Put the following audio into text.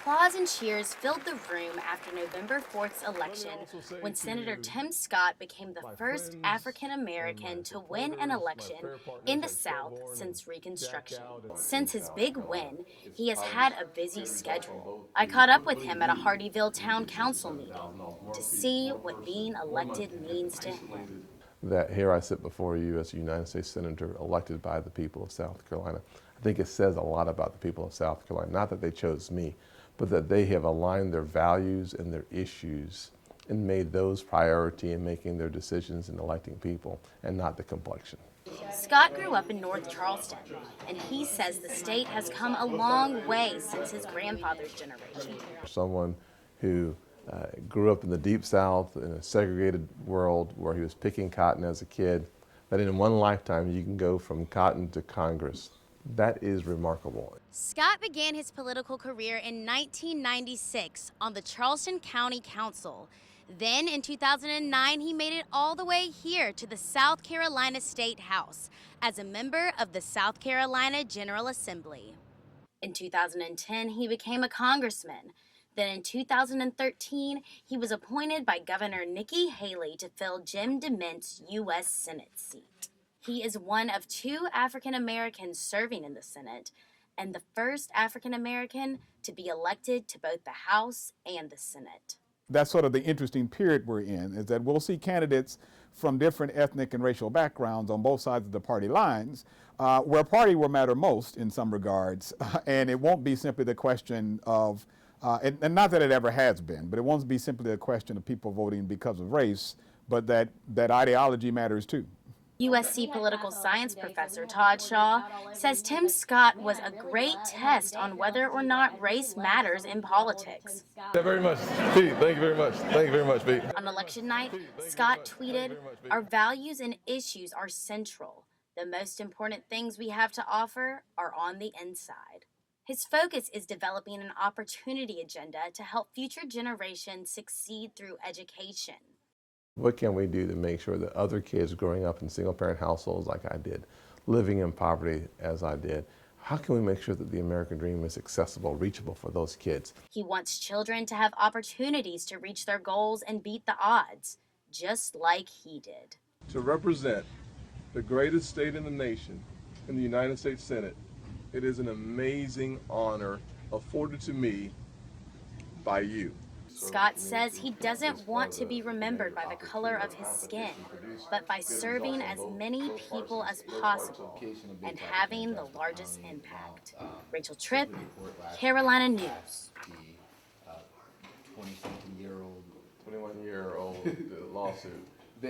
Applause and cheers filled the room after November 4th's election when Senator Tim Scott became the first African American to win an election in the South since Reconstruction. Since his big win, he has had a busy schedule. I caught up with him at a Hardeeville Town Council meeting to see what being elected means to him. That here I sit before you as a United States Senator elected by the people of South Carolina. I think it says a lot about the people of South Carolina, not that they chose me, but that they have aligned their values and their issues and made those priority in making their decisions in electing people and not the complexion. Scott grew up in North Charleston, and he says the state has come a long way since his grandfather's generation. Someone who grew up in the Deep South in a segregated world where he was picking cotton as a kid, that in one lifetime you can go from cotton to Congress. That is remarkable. Scott began his political career in 1996 on the Charleston County Council. Then in 2009, he made it all the way here to the South Carolina State House as a member of the South Carolina General Assembly. In 2010, he became a congressman. Then in 2013, he was appointed by Governor Nikki Haley to fill Jim DeMint's U.S. Senate seat. He is one of two African Americans serving in the Senate and the first African American to be elected to both the House and the Senate. That's sort of the interesting period we're in, is that we'll see candidates from different ethnic and racial backgrounds on both sides of the party lines, where party will matter most in some regards, and it won't be simply the question of, and not that it ever has been, but it won't be simply a question of people voting because of race, but that ideology matters too. USC political science professor Todd Shaw says Tim Scott was a great test on whether or not race matters in politics. Thank you very much, Pete. Thank you very much. Thank you very much, Pete. On election night, Scott tweeted, "Our values and issues are central. The most important things we have to offer are on the inside." His focus is developing an opportunity agenda to help future generations succeed through education. What can we do to make sure that other kids growing up in single-parent households like I did, living in poverty as I did, how can we make sure that the American dream is accessible, reachable for those kids? He wants children to have opportunities to reach their goals and beat the odds, just like he did. To represent the greatest state in the nation in the United States Senate, it is an amazing honor afforded to me by you. Scott says he doesn't want to be remembered by the color of his skin, but by serving as many people as possible and having the largest impact. Rachel Tripp, Carolina News. 21-year-old lawsuit.